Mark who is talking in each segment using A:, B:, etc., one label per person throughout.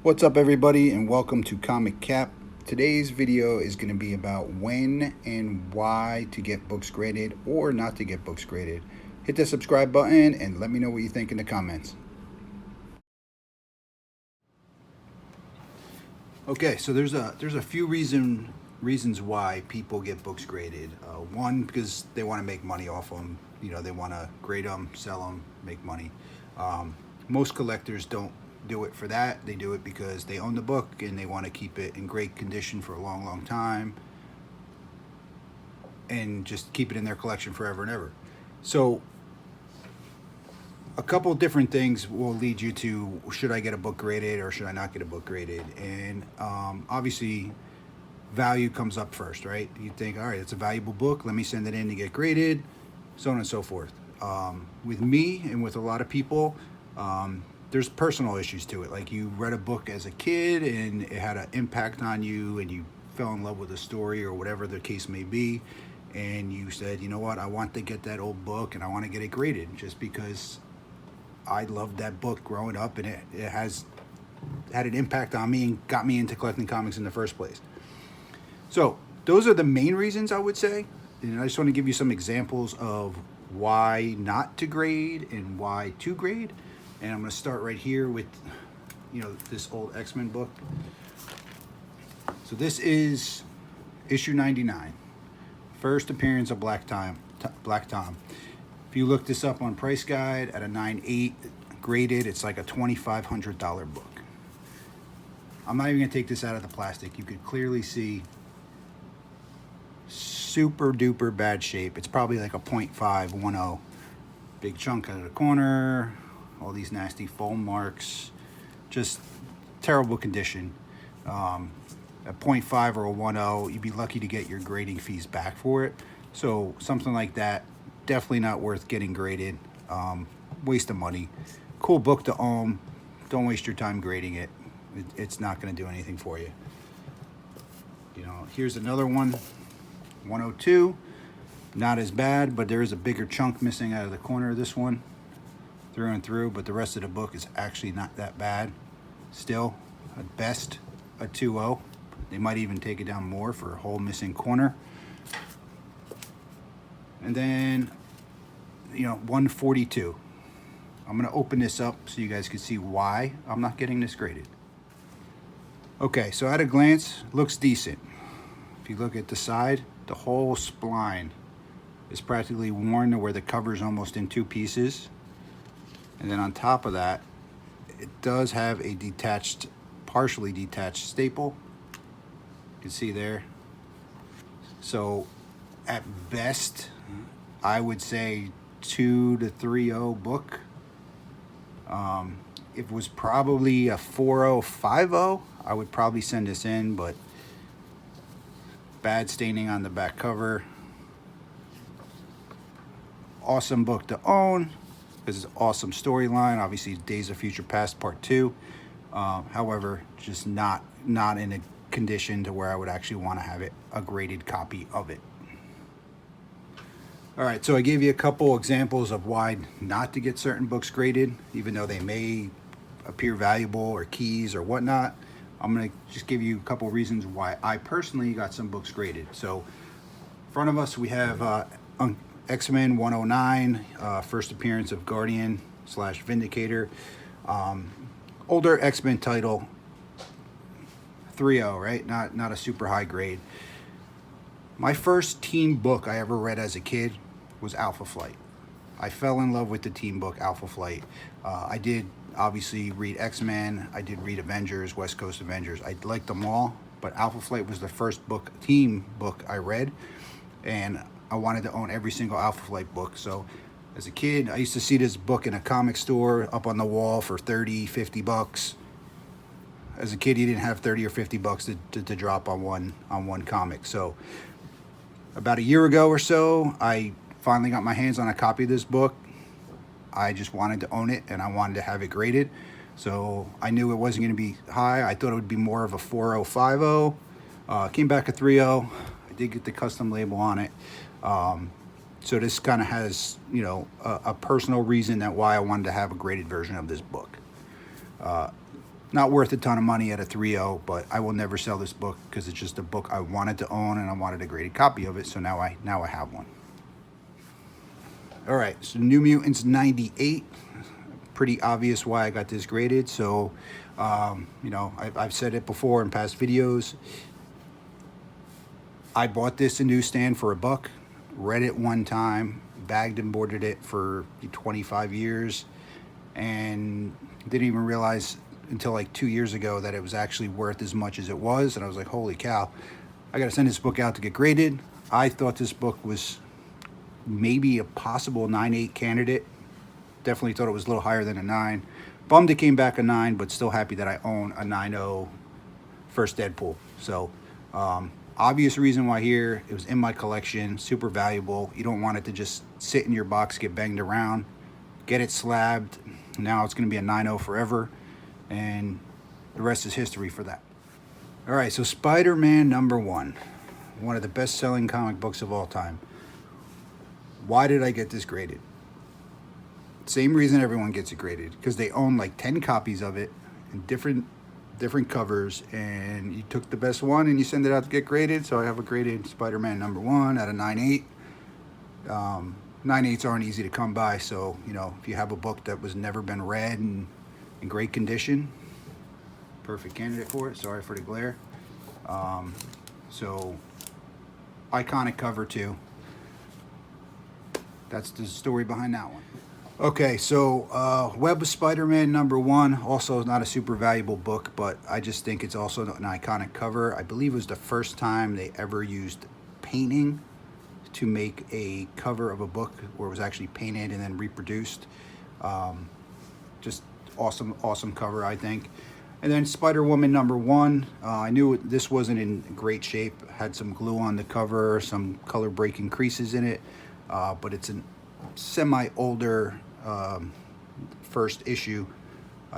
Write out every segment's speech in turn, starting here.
A: What's up, everybody, and welcome to Comic Cap. Today's video is going to be about when and why to get books graded or not to get books graded. Hit the subscribe button and let me know what you think in the comments. Okay, so there's a few reasons why people get books graded. One, because they want to make money off them. They want to grade them, sell them, make money. Most collectors don't do it for that. They do it because they own the book and they want to keep it in great condition for a long time and just keep it in their collection forever and ever. So a couple different things will lead you to, should I get a book graded or should I not get a book graded? And obviously value comes up first, right? You think, all right, it's a valuable book, let me send it in to get graded, so on and so forth. With me and with a lot of people, there's personal issues to it. Like, you read a book as a kid and it had an impact on you and you fell in love with the story or whatever the case may be, and you said, you know what, I want to get that old book and I want to get it graded just because I loved that book growing up and it has had an impact on me and got me into collecting comics in the first place. So those are the main reasons, I would say. And I just want to give you some examples of why not to grade and why to grade. And I'm going to start right here with, this old X-Men book. So this is issue 99. First appearance of Black Tom. If you look this up on Price Guide at a 9.8 graded, it's like a $2,500 book. I'm not even going to take this out of the plastic. You could clearly see super duper bad shape. It's probably like a 0.510. Big chunk out of the corner. All these nasty foam marks, just terrible condition. A 0.5 or a 1.0, you'd be lucky to get your grading fees back for it. So something like that, definitely not worth getting graded. Waste of money. Cool book to own. Don't waste your time grading it. It's not going to do anything for you. Here's another one, 102. Not as bad, but there is a bigger chunk missing out of the corner of this one. Through and through, but the rest of the book is actually not that bad. Still, at best, a 2.0. They might even take it down more for a whole missing corner. And then, 142. I'm going to open this up so you guys can see why I'm not getting this graded. Okay, so at a glance, looks decent. If you look at the side, the whole spline is practically worn to where the cover is almost in two pieces. And then on top of that, it does have a partially detached staple. You can see there. So at best, I would say 2 to 3.0 book. If it was probably a 4.0, 5.0, I would probably send this in, but bad staining on the back cover. Awesome book to own. This is an awesome storyline. Obviously, Days of Future Past Part 2. However, just not in a condition to where I would actually want to have a graded copy of it. All right, so I gave you a couple examples of why not to get certain books graded, even though they may appear valuable or keys or whatnot. I'm going to just give you a couple reasons why I personally got some books graded. So in front of us, we have XMen 109, first appearance of Guardian / Vindicator. Older X-Men title, 3.0, right? Not a super high grade. My first teen book I ever read as a kid was Alpha Flight. I fell in love with the teen book Alpha Flight. I did obviously read X-Men. I did read Avengers, West Coast Avengers. I liked them all, but Alpha Flight was the first teen book I read, and I wanted to own every single Alpha Flight book. So as a kid, I used to see this book in a comic store up on the wall for 30, 50 bucks. As a kid, you didn't have 30 or 50 bucks to drop on one comic. So about a year ago or so, I finally got my hands on a copy of this book. I just wanted to own it and I wanted to have it graded. So I knew it wasn't going to be high. I thought it would be more of a 4.0, 5.0. Came back a 3.0. I did get the custom label on it. So this kind of has, a personal reason that why I wanted to have a graded version of this book. Not worth a ton of money at a 3.0, but I will never sell this book because it's just a book I wanted to own and I wanted a graded copy of it. So now I have one. All right, so New Mutants 98. Pretty obvious why I got this graded. So, you know, I've said it before in past videos. I bought this in newsstand for $1, read it one time, bagged and boarded it for 25 years, and didn't even realize until like 2 years ago that it was actually worth as much as it was. And I was like, holy cow, I got to send this book out to get graded. I thought this book was maybe a possible 9.8 candidate. Definitely thought it was a little higher than a 9. Bummed it came back a 9, but still happy that I own a 9.0 first Deadpool. So, obvious reason why here. It was in my collection, super valuable. You don't want it to just sit in your box, get banged around. Get it slabbed. Now it's going to be a 9.0 forever. And the rest is history for that. All right, so Spider-Man #1. One of the best-selling comic books of all time. Why did I get this graded? Same reason everyone gets it graded. Because they own like 10 copies of it in different covers, and you took the best one and you send it out to get graded. So I have a graded Spider-Man #1 at a 9.8. 9.8s aren't easy to come by, so you know, if you have a book that was never been read and in great condition, perfect candidate for it. Sorry for the glare. So iconic cover too. That's the story behind that one. Okay, so Web of Spider-Man #1, also not a super valuable book, but I just think it's also an iconic cover. I believe it was the first time they ever used painting to make a cover of a book where it was actually painted and then reproduced. Just awesome cover, I think. And then SpiderWoman #1. I knew this wasn't in great shape. Had some glue on the cover, some color breaking creases in it, but it's a semi-older first issue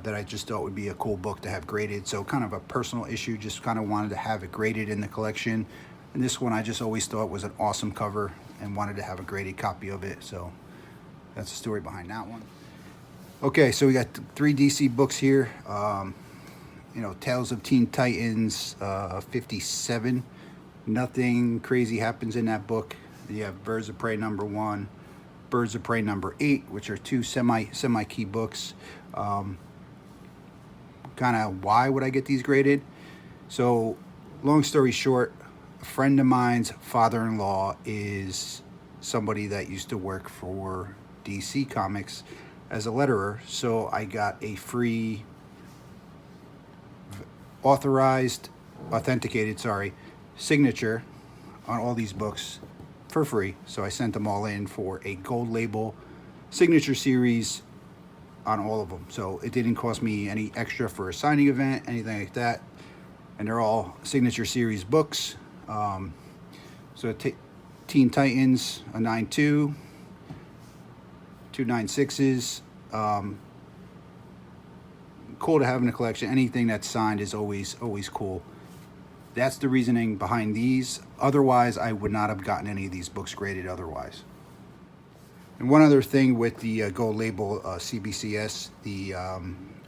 A: that I just thought would be a cool book to have graded. So kind of a personal issue, just kind of wanted to have it graded in the collection. And this one I just always thought was an awesome cover and wanted to have a graded copy of it. So that's the story behind that one. Okay, so we got 3 DC books here. You know, Tales of Teen Titans 57. Nothing crazy happens in that book. You have Birds of Prey #1, Birds of Prey #8, which are 2 semi-key books. Kind of why would I get these graded? So, long story short, a friend of mine's father-in-law is somebody that used to work for DC Comics as a letterer. So I got a free authenticated signature on all these books for free. So I sent them all in for a gold label signature series on all of them. So it didn't cost me any extra for a signing event, anything like that. And they're all signature series books. So Teen Titans, a 9.2, 2 9.6s. Cool to have in the collection. Anything that's signed is always cool. That's the reasoning behind these. Otherwise, I would not have gotten any of these books graded otherwise. And one other thing with the gold label CBCS, the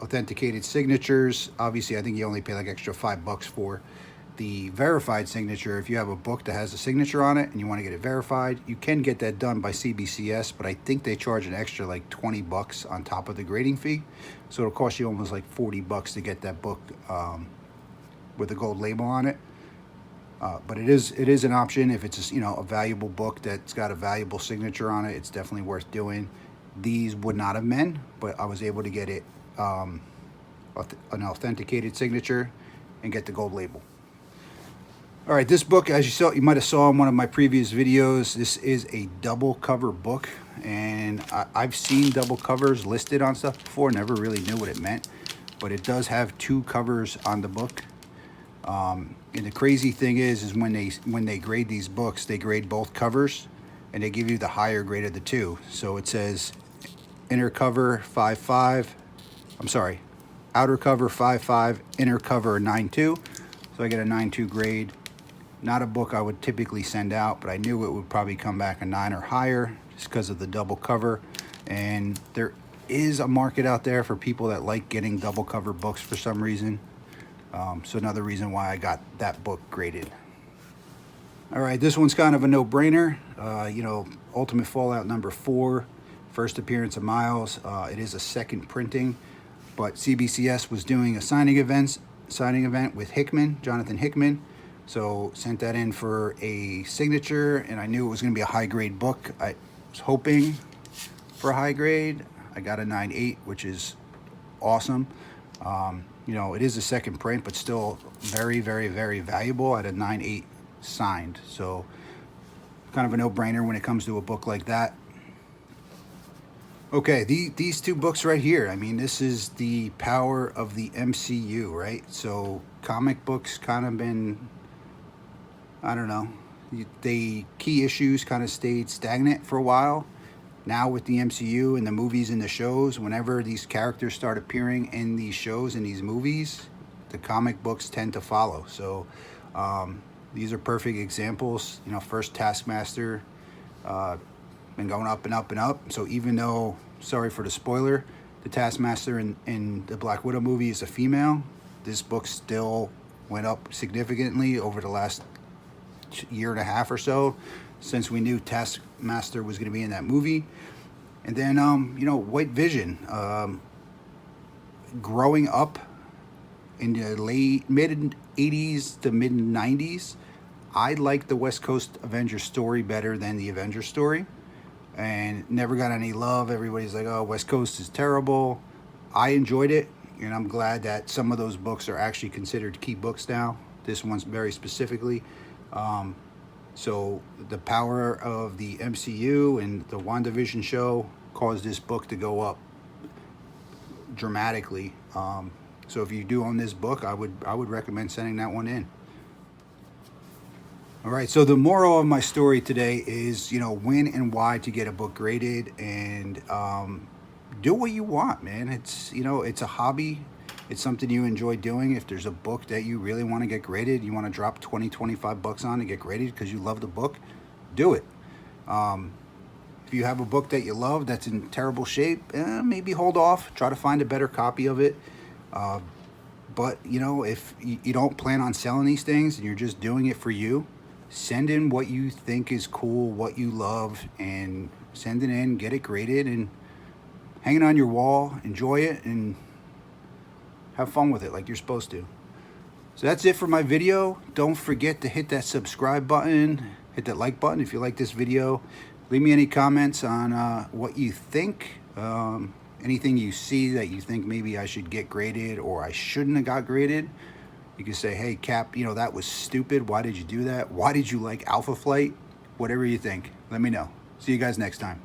A: authenticated signatures, obviously I think you only pay like extra $5 for. The verified signature, if you have a book that has a signature on it and you want to get it verified, you can get that done by CBCS, but I think they charge an extra like $20 on top of the grading fee. So it'll cost you almost like $40 to get that book with a gold label on it. But it is an option if it's a valuable book that's got a valuable signature on it. It's definitely worth doing. These would not have been, but I was able to get it an authenticated signature and get the gold label. All right, this book, as you might have saw in one of my previous videos, this is a double cover book, and I've seen double covers listed on stuff before. Never really knew what it meant, but it does have 2 covers on the book. And the crazy thing is when they grade these books, they grade both covers, and they give you the higher grade of the 2. So it says inner cover 5.5. I'm sorry, outer cover 5.5, inner cover 9.2. So I get a 9.2 grade. Not a book I would typically send out, but I knew it would probably come back a 9 or higher just because of the double cover. And there is a market out there for people that like getting double cover books for some reason. So another reason why I got that book graded. All right, this one's kind of a no-brainer. You know, Ultimate Fallout #4, first appearance of Miles. It is a second printing, but CBCS was doing a signing event with Hickman, Jonathan Hickman. So sent that in for a signature, and I knew it was going to be a high-grade book. I was hoping for a high grade. I got a 9.8, which is awesome. You know, it is a second print, but still very, very, very valuable at a 9.8 signed. So kind of a no-brainer when it comes to a book like that. Okay, these two books right here, I mean, this is the power of the MCU, right? So comic books kind of been, I don't know, the key issues kind of stayed stagnant for a while. Now with the MCU and the movies and the shows, whenever these characters start appearing in these shows and these movies, the comic books tend to follow. So these are perfect examples. You know, first Taskmaster, been going up and up and up. So even though, sorry for the spoiler, the Taskmaster in the Black Widow movie is a female, this book still went up significantly over the last year and a half or so, since we knew Taskmaster was going to be in that movie. And then, you know, White Vision, growing up in the mid-80s to mid-90s, I liked the West Coast Avengers story better than the Avengers story, and never got any love. Everybody's like, oh, West Coast is terrible. I enjoyed it, and I'm glad that some of those books are actually considered key books now. This one's very specifically. So the power of the MCU and the WandaVision show caused this book to go up dramatically. So if you do own this book, I would recommend sending that one in. All right, so the moral of my story today is, you know, when and why to get a book graded, and do what you want, man. It's, you know, it's a hobby. It's something you enjoy doing. If there's a book that you really want to get graded, you want to drop 20, 25 bucks on to get graded because you love the book, do it. If you have a book that you love that's in terrible shape, maybe hold off. Try to find a better copy of it. But, you know, if you don't plan on selling these things and you're just doing it for you, send in what you think is cool, what you love, and send it in, get it graded, and hang it on your wall, enjoy it, and have fun with it like you're supposed to. So that's it for my video. Don't forget to hit that subscribe button, hit that like button if you like this video. Leave me any comments on what you think, anything you see that you think maybe I should get graded or I shouldn't have got graded. You can say, hey, Cap, you know, that was stupid. Why did you do that? Why did you like Alpha Flight? Whatever you think, let me know. See you guys next time.